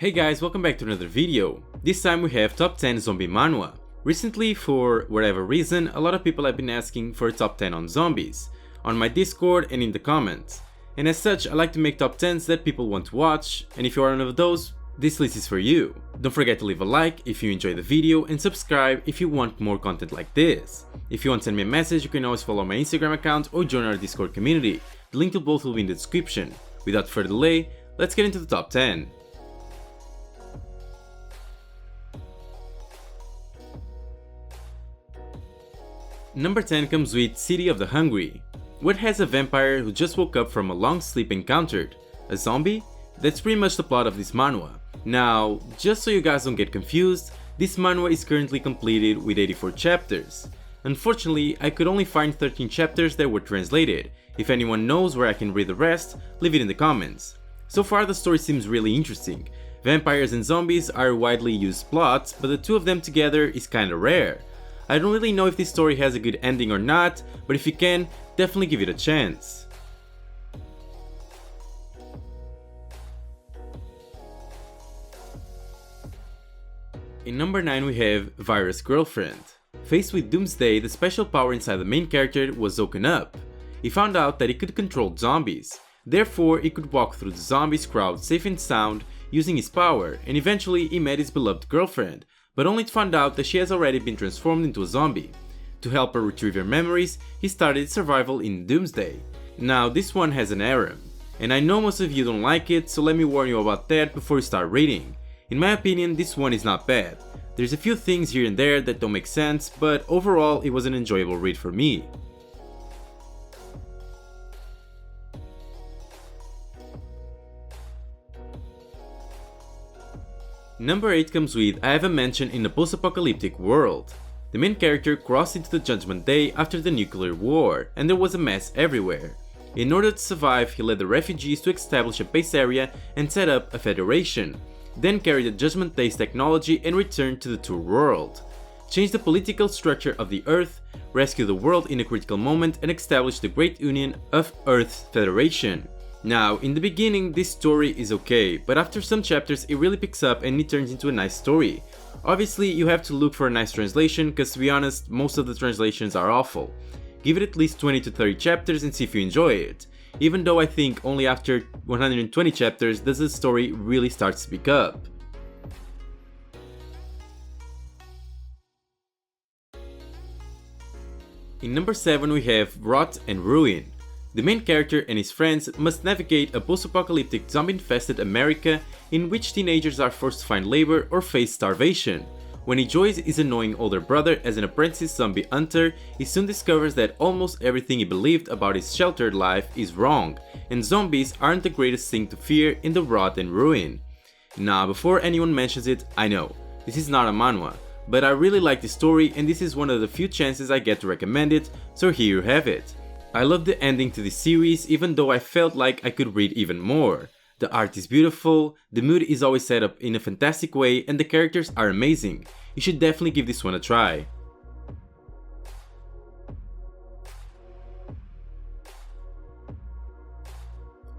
Hey guys, welcome back to another video. This time we have top 10 zombie manhwa. Recently, for whatever reason, a lot of people have been asking for a top 10 on zombies, on my Discord and in the comments. And as such, I like to make top 10s that people want to watch, and if you are one of those, this list is for you. Don't forget to leave a like if you enjoyed the video and subscribe if you want more content like this. If you want to send me a message, you can always follow my Instagram account or join our Discord community. The link to both will be in the description. Without further delay, let's get into the top 10. Number 10 comes with City of the Hungry. What has a vampire who just woke up from a long sleep encountered? A zombie? That's pretty much the plot of this manhwa. Now, just so you guys don't get confused, this manhwa is currently completed with 84 chapters. Unfortunately, I could only find 13 chapters that were translated. If anyone knows where I can read the rest, leave it in the comments. So far the story seems really interesting. Vampires and zombies are widely used plots, but the two of them together is kinda rare. I don't really know if this story has a good ending or not, but if you can, definitely give it a chance. In number 9 we have Virus Girlfriend. Faced with Doomsday, the special power inside the main character was woken up. He found out that he could control zombies, therefore he could walk through the zombies crowd safe and sound using his power, and eventually he met his beloved girlfriend, but only to find out that she has already been transformed into a zombie. To help her retrieve her memories, he started survival in Doomsday. Now this one has an harem, and I know most of you don't like it, so let me warn you about that before you start reading. In my opinion, this one is not bad. There's a few things here and there that don't make sense, but overall it was an enjoyable read for me. Number 8 comes with I Have a Mansion in a Post-apocalyptic World. The main character crossed into the Judgment Day after the nuclear war, and there was a mess everywhere. In order to survive, he led the refugees to establish a base area and set up a federation, then carried the Judgment Day's technology and returned to the Tour World. Changed the political structure of the Earth, rescued the world in a critical moment and established the Great Union of Earth's Federation. Now, in the beginning this story is okay, but after some chapters it really picks up and it turns into a nice story. Obviously you have to look for a nice translation, cause to be honest, most of the translations are awful. Give it at least 20 to 30 chapters and see if you enjoy it. Even though I think only after 120 chapters does the story really start to pick up. In number 7 we have Rot and Ruin. The main character and his friends must navigate a post-apocalyptic zombie-infested America in which teenagers are forced to find labor or face starvation. When he joins his annoying older brother as an apprentice zombie hunter, he soon discovers that almost everything he believed about his sheltered life is wrong, and zombies aren't the greatest thing to fear in the Rot and Ruin. Now, before anyone mentions it, I know, this is not a manhwa, but I really like the story and this is one of the few chances I get to recommend it, so here you have it. I love the ending to this series, even though I felt like I could read even more. The art is beautiful, the mood is always set up in a fantastic way, and the characters are amazing. You should definitely give this one a try.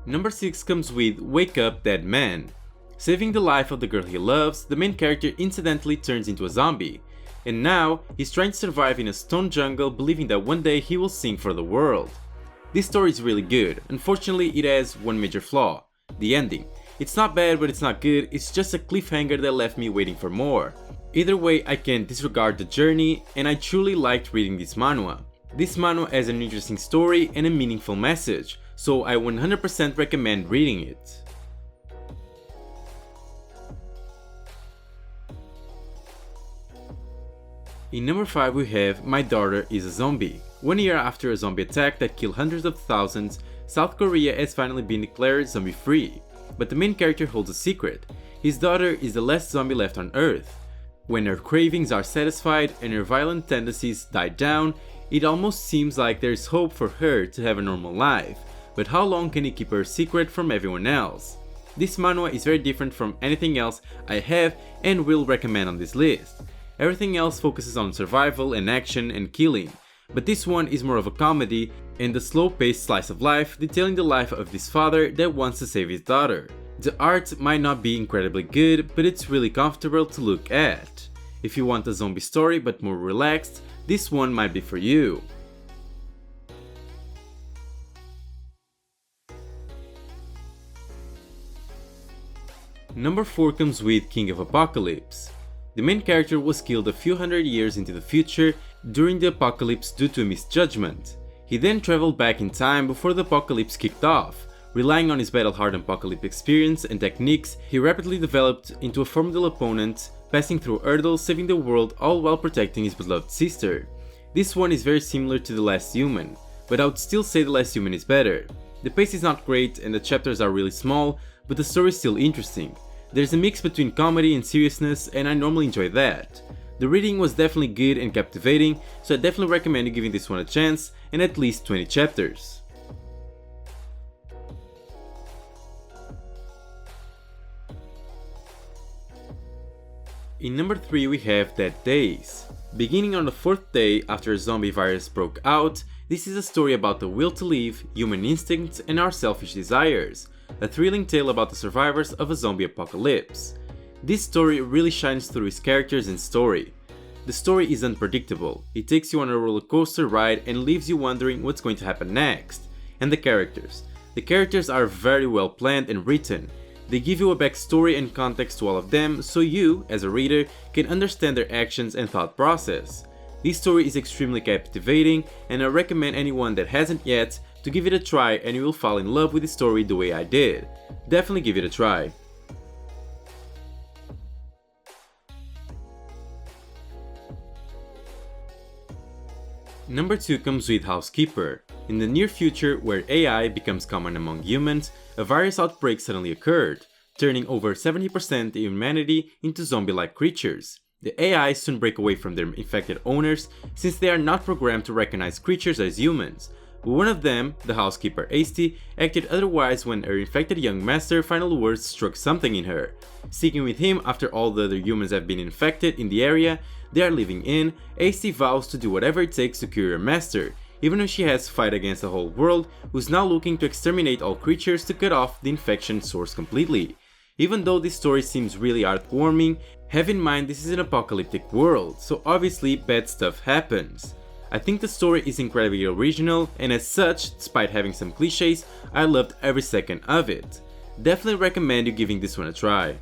Number 6 comes with Wake Up Dead Man. Saving the life of the girl he loves, the main character incidentally turns into a zombie. And now, he's trying to survive in a stone jungle believing that one day he will sing for the world. This story is really good, unfortunately it has one major flaw, the ending. It's not bad but it's not good, it's just a cliffhanger that left me waiting for more. Either way I can't disregard the journey and I truly liked reading this manhwa. This manhwa has an interesting story and a meaningful message, so I 100% recommend reading it. In number 5 we have My Daughter is a Zombie. 1 year after a zombie attack that killed hundreds of thousands, South Korea has finally been declared zombie free. But the main character holds a secret. His daughter is the last zombie left on Earth. When her cravings are satisfied and her violent tendencies die down, it almost seems like there is hope for her to have a normal life. But how long can he keep her secret from everyone else? This manhwa is very different from anything else I have and will recommend on this list. Everything else focuses on survival and action and killing, but this one is more of a comedy and a slow-paced slice of life detailing the life of this father that wants to save his daughter. The art might not be incredibly good, but it's really comfortable to look at. If you want a zombie story but more relaxed, this one might be for you. Number 4 comes with King of Apocalypse. The main character was killed a few hundred years into the future during the apocalypse due to a misjudgment. He then traveled back in time before the apocalypse kicked off. Relying on his battle-hardened apocalypse experience and techniques, he rapidly developed into a formidable opponent, passing through hurdles, saving the world, all while protecting his beloved sister. This one is very similar to The Last Human, but I would still say The Last Human is better. The pace is not great and the chapters are really small, but the story is still interesting. There's a mix between comedy and seriousness, and I normally enjoy that. The reading was definitely good and captivating, so I definitely recommend you giving this one a chance, and at least 20 chapters. In number 3 we have Dead Days. Beginning on the 4th day after a zombie virus broke out, this is a story about the will to live, human instincts, and our selfish desires. A thrilling tale about the survivors of a zombie apocalypse. This story really shines through its characters and story. The story is unpredictable, it takes you on a roller coaster ride and leaves you wondering what's going to happen next. And the characters are very well planned and written. They give you a backstory and context to all of them, so you, as a reader, can understand their actions and thought process. This story is extremely captivating, and I recommend anyone that hasn't yet to give it a try, and you will fall in love with the story the way I did. Definitely give it a try. Number 2 comes with Housekeeper. In the near future, where AI becomes common among humans, a virus outbreak suddenly occurred, turning over 70% of humanity into zombie-like creatures. The AI soon break away from their infected owners since they are not programmed to recognize creatures as humans. But one of them, the housekeeper Asti, acted otherwise when her infected young master final words struck something in her. Sticking with him after all the other humans have been infected in the area they are living in, Asti vows to do whatever it takes to cure her master, even if she has to fight against the whole world who's now looking to exterminate all creatures to cut off the infection source completely. Even though this story seems really heartwarming, have in mind this is an apocalyptic world, so obviously bad stuff happens. I think the story is incredibly original, and as such, despite having some cliches, I loved every second of it. Definitely recommend you giving this one a try.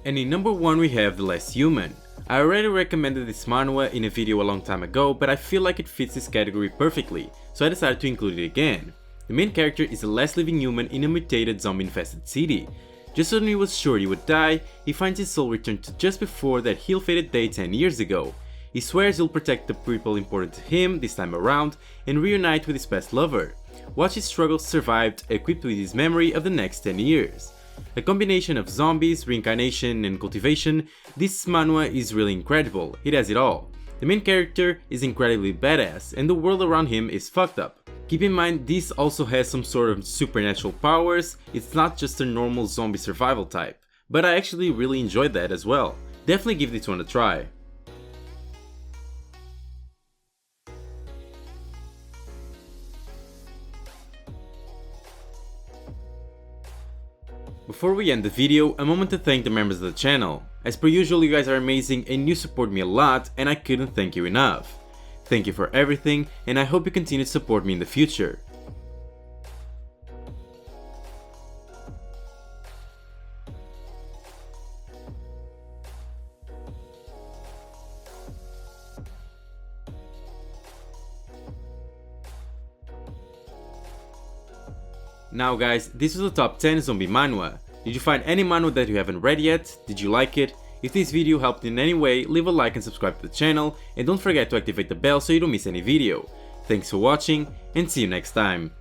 And in number 1 we have The Last Human. I already recommended this manhwa in a video a long time ago, but I feel like it fits this category perfectly, so I decided to include it again. The main character is the last living human in a mutated zombie-infested city. Just when he was sure he would die, he finds his soul returned to just before that ill-fated day 10 years ago. He swears he'll protect the people important to him this time around and reunite with his past lover. Watch his struggles survived, equipped with his memory of the next 10 years. A combination of zombies, reincarnation, and cultivation, this manhwa is really incredible, it has it all. The main character is incredibly badass, and the world around him is fucked up. Keep in mind, this also has some sort of supernatural powers, it's not just a normal zombie survival type, but I actually really enjoyed that as well. Definitely give this one a try. Before we end the video, a moment to thank the members of the channel. As per usual, you guys are amazing and you support me a lot, and I couldn't thank you enough. Thank you for everything, and I hope you continue to support me in the future. Now guys, this was the top 10 zombie manhwa. Did you find any manhwa that you haven't read yet? Did you like it? If this video helped in any way, leave a like and subscribe to the channel, and don't forget to activate the bell so you don't miss any video. Thanks for watching, and see you next time.